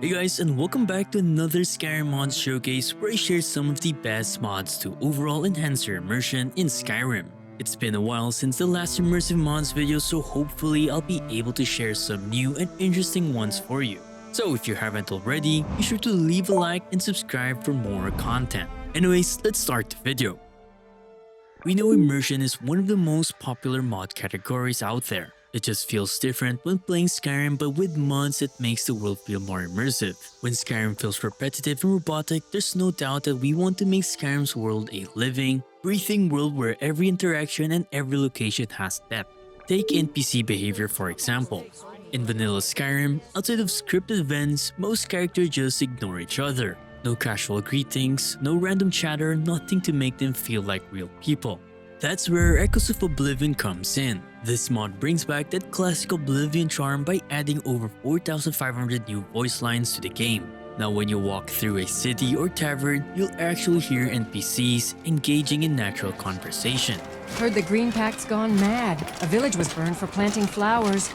Hey guys, and welcome back to another Skyrim mods showcase where I share some of the best mods to overall enhance your immersion in Skyrim. It's been a while since the last immersive mods video, so hopefully I'll be able to share some new and interesting ones for you. So if you haven't already, be sure to leave a like and subscribe for more content. Anyways, let's start the video. We know immersion is one of the most popular mod categories out there. It just feels different when playing Skyrim, but with mods it makes the world feel more immersive. When Skyrim feels repetitive and robotic, there's no doubt that we want to make Skyrim's world a living, breathing world where every interaction and every location has depth. Take NPC behavior for example. In vanilla Skyrim, outside of scripted events, most characters just ignore each other. No casual greetings, no random chatter, nothing to make them feel like real people. That's where Echoes of Oblivion comes in. This mod brings back that classic Oblivion charm by adding over 4,500 new voice lines to the game. Now when you walk through a city or tavern, you'll actually hear NPCs engaging in natural conversation. Heard the Green Pact's gone mad. A village was burned for planting flowers.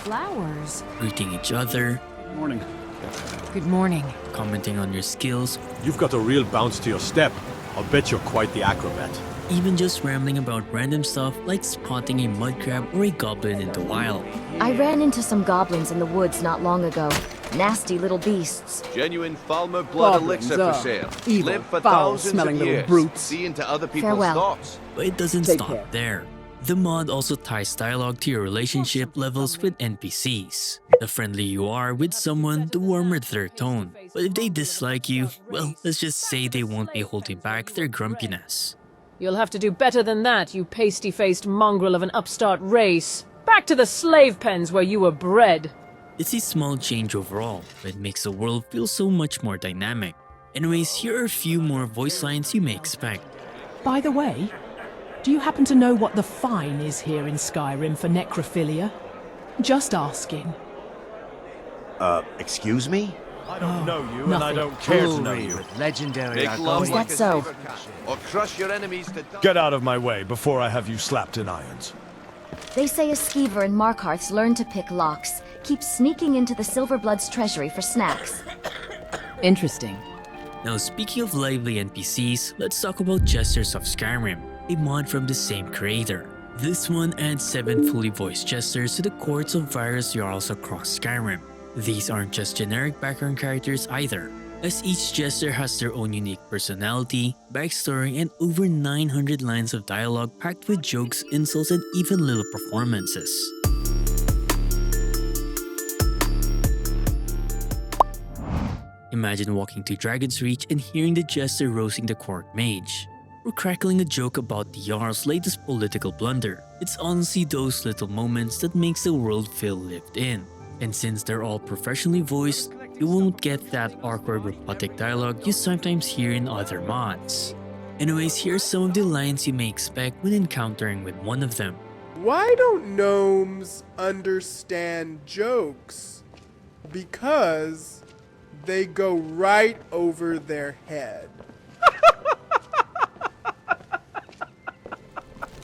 Flowers? Greeting each other. Good morning. Good morning. Commenting on your skills. You've got a real bounce to your step. I'll bet you're quite the acrobat. Even just rambling about random stuff like spotting a mud crab or a goblin in the wild. I ran into some goblins in the woods not long ago. Nasty little beasts. Genuine Falmer blood Goblins elixir for are sale. evil, Live for foul-smelling thousands of little years. brutes. See into other people's Farewell. thoughts. But it doesn't Take stop care. there. The mod also ties dialogue to your relationship levels with NPCs. The friendlier you are with someone, the warmer their tone. But if they dislike you, well, let's just say they won't be holding back their grumpiness. You'll have to do better than that, you pasty-faced mongrel of an upstart race. Back to the slave pens where you were bred. It's a small change overall, but it makes the world feel so much more dynamic. Anyways, here are a few more voice lines you may expect. By the way, do you happen to know what the fine is here in Skyrim for necrophilia? Just asking. Excuse me? I don't know you, and I nothing. don't care to know you. Legendary. Make love Is like that a so? zebra cat, or crush your enemies to dust. Get out of my way before I have you slapped in irons. They say a skeever in Markarth's learned to pick locks, keeps sneaking into the Silverblood's treasury for snacks. Interesting. Now speaking of lively NPCs, let's talk about Jesters of Skyrim, a mod from the same creator. This one adds 7 fully voiced jesters to the courts of various jarls across Skyrim. These aren't just generic background characters either, as each jester has their own unique personality, backstory, and over 900 lines of dialogue packed with jokes, insults, and even little performances. Imagine walking to Dragon's Reach and hearing the jester roasting the court mage, or crackling a joke about the Jarl's latest political blunder. It's honestly those little moments that makes the world feel lived in. And since they're all professionally voiced, you won't get that awkward robotic dialogue you sometimes hear in other mods. Anyways, here's some of the lines you may expect when encountering with one of them. Why don't gnomes understand jokes? Because they go right over their head.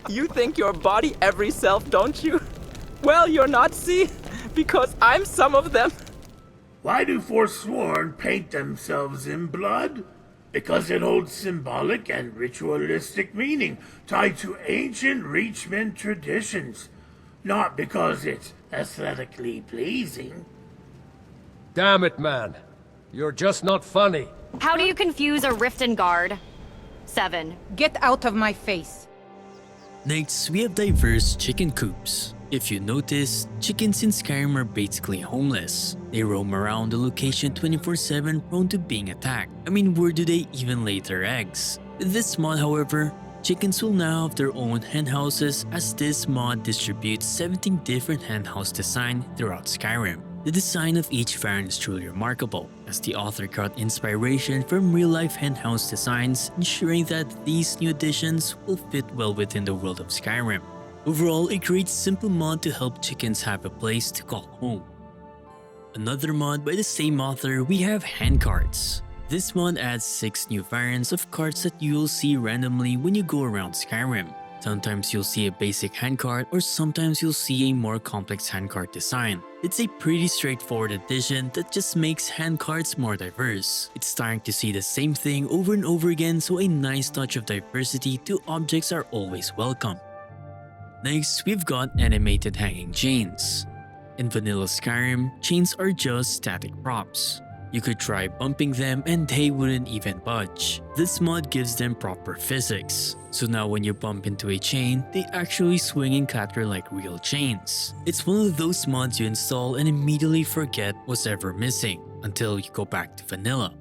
You think your body every self, don't you? Well, you're not, see? Because I'm some of them. Why do Forsworn paint themselves in blood? Because it holds symbolic and ritualistic meaning tied to ancient Reachmen traditions, not because it's aesthetically pleasing. Damn it, man. You're just not funny. How do you confuse a rift and guard? 7. Get out of my face. Next, we have diverse chicken coops. If you notice, chickens in Skyrim are basically homeless. They roam around the location 24/7, prone to being attacked. I mean, where do they even lay their eggs? With this mod, however, chickens will now have their own hen houses, as this mod distributes 17 different hen house designs throughout Skyrim. The design of each variant is truly remarkable, as the author got inspiration from real-life hen house designs, ensuring that these new additions will fit well within the world of Skyrim. Overall, it creates a simple mod to help chickens have a place to call home. Another mod by the same author, we have Handcarts. This mod adds 6 new variants of carts that you'll see randomly when you go around Skyrim. Sometimes you'll see a basic handcart, or sometimes you'll see a more complex handcart design. It's a pretty straightforward addition that just makes handcarts more diverse. It's starting to see the same thing over and over again, so a nice touch of diversity to objects are always welcome. Next, we've got animated hanging chains. In vanilla Skyrim, chains are just static props. You could try bumping them and they wouldn't even budge. This mod gives them proper physics. So now when you bump into a chain, they actually swing and clatter like real chains. It's one of those mods you install and immediately forget what's ever missing until you go back to vanilla.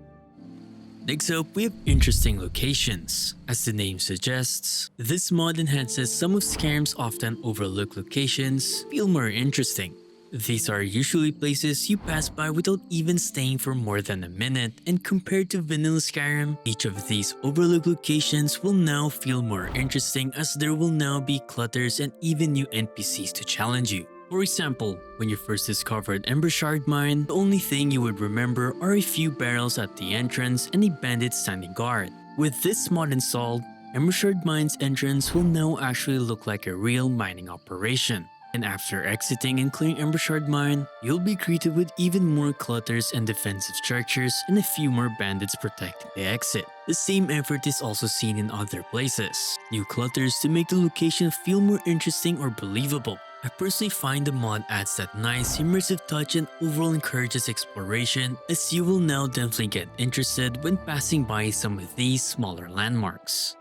Next up, we have interesting locations. As the name suggests, this mod enhances some of Skyrim's often overlooked locations feel more interesting. These are usually places you pass by without even staying for more than a minute, and compared to vanilla Skyrim, each of these overlooked locations will now feel more interesting as there will now be clutters and even new NPCs to challenge you. For example, when you first discovered Ember Shard Mine, the only thing you would remember are a few barrels at the entrance and a bandit standing guard. With this mod installed, Ember Shard Mine's entrance will now actually look like a real mining operation. And after exiting and clearing Ember Shard Mine, you'll be greeted with even more clutters and defensive structures and a few more bandits protecting the exit. The same effort is also seen in other places. New clutters to make the location feel more interesting or believable. I personally find the mod adds that nice immersive touch and overall encourages exploration, as you will now definitely get interested when passing by some of these smaller landmarks.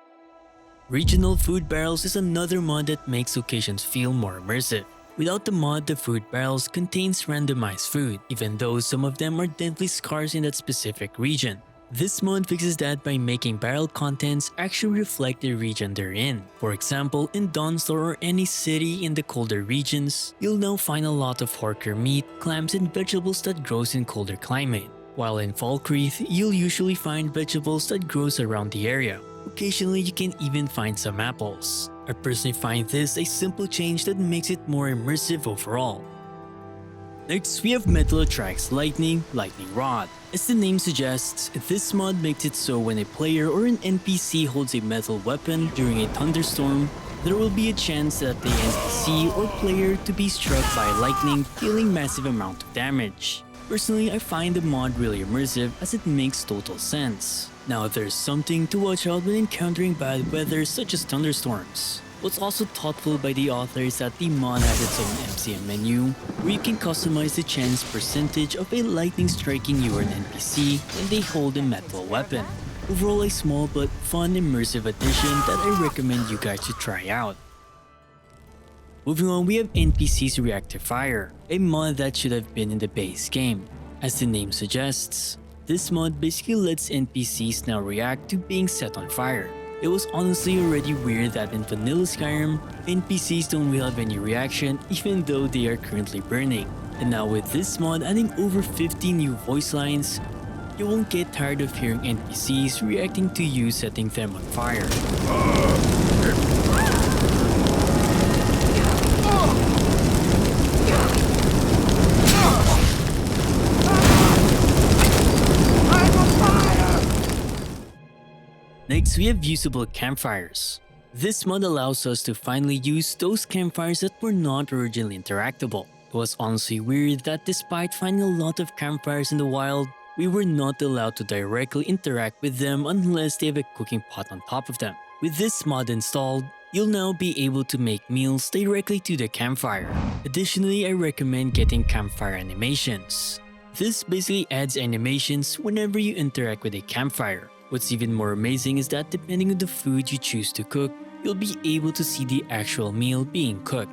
Regional food barrels is another mod that makes locations feel more immersive. Without the mod, the food barrels contains randomized food, even though some of them are definitely scarce in that specific region. This mod fixes that by making barrel contents actually reflect the region they're in. For example, in Dawnstar or any city in the colder regions, you'll now find a lot of horker meat, clams, and vegetables that grows in colder climate. While in Falkreath, you'll usually find vegetables that grows around the area. Occasionally, you can even find some apples. I personally find this a simple change that makes it more immersive overall. Next, we have Metal Attracts Lightning Rod. As the name suggests, this mod makes it so when a player or an NPC holds a metal weapon during a thunderstorm, there will be a chance that the NPC or player to be struck by lightning, dealing massive amount of damage. Personally, I find the mod really immersive as it makes total sense. Now, there's something to watch out when encountering bad weather such as thunderstorms. What's also thoughtful by the author is that the mod has its own MCM menu, where you can customize the chance percentage of a lightning striking you or an NPC when they hold a metal weapon. Overall, a small but fun immersive addition that I recommend you guys to try out. Moving on, we have NPCs React to Fire, a mod that should have been in the base game. As the name suggests, this mod basically lets NPCs now react to being set on fire. It was honestly already weird that in vanilla Skyrim, NPCs don't really have any reaction even though they are currently burning. And now with this mod adding over 50 new voice lines, you won't get tired of hearing NPCs reacting to you setting them on fire. Next, we have usable campfires. This mod allows us to finally use those campfires that were not originally interactable. It was honestly weird that despite finding a lot of campfires in the wild, we were not allowed to directly interact with them unless they have a cooking pot on top of them. With this mod installed, you'll now be able to make meals directly to the campfire. Additionally, I recommend getting Campfire Animations. This basically adds animations whenever you interact with a campfire. What's even more amazing is that depending on the food you choose to cook, you'll be able to see the actual meal being cooked.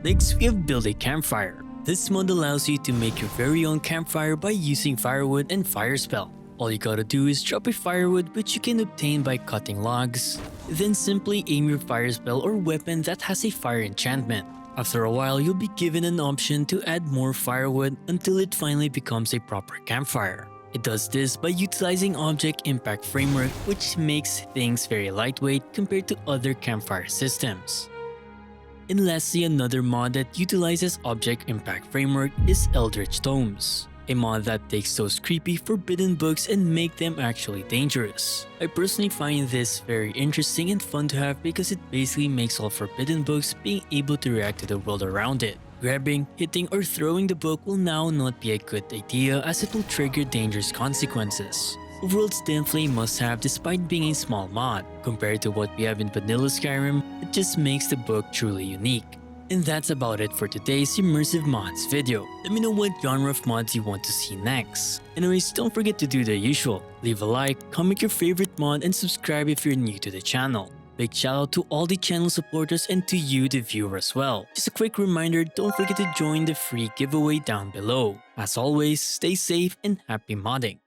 Next, we have Build a Campfire. This mod allows you to make your very own campfire by using firewood and fire spell. All you gotta do is drop a firewood which you can obtain by cutting logs, then simply aim your fire spell or weapon that has a fire enchantment. After a while, you'll be given an option to add more firewood until it finally becomes a proper campfire. It does this by utilizing Object Impact Framework, which makes things very lightweight compared to other campfire systems. And lastly, another mod that utilizes Object Impact Framework is Eldritch Tomes. a mod that takes those creepy forbidden books and make them actually dangerous. I personally find this very interesting and fun to have because it basically makes all forbidden books being able to react to the world around it. Grabbing, hitting, or throwing the book will now not be a good idea as it will trigger dangerous consequences. Overall, it's definitely a must-have despite being a small mod. Compared to what we have in vanilla Skyrim, it just makes the book truly unique. And that's about it for today's immersive mods video. Let me know what genre of mods you want to see next. Anyways, don't forget to do the usual. Leave a like, comment your favorite mod, and subscribe if you're new to the channel. Big shout out to all the channel supporters and to you the viewer as well. Just a quick reminder, don't forget to join the free giveaway down below. As always, stay safe and happy modding.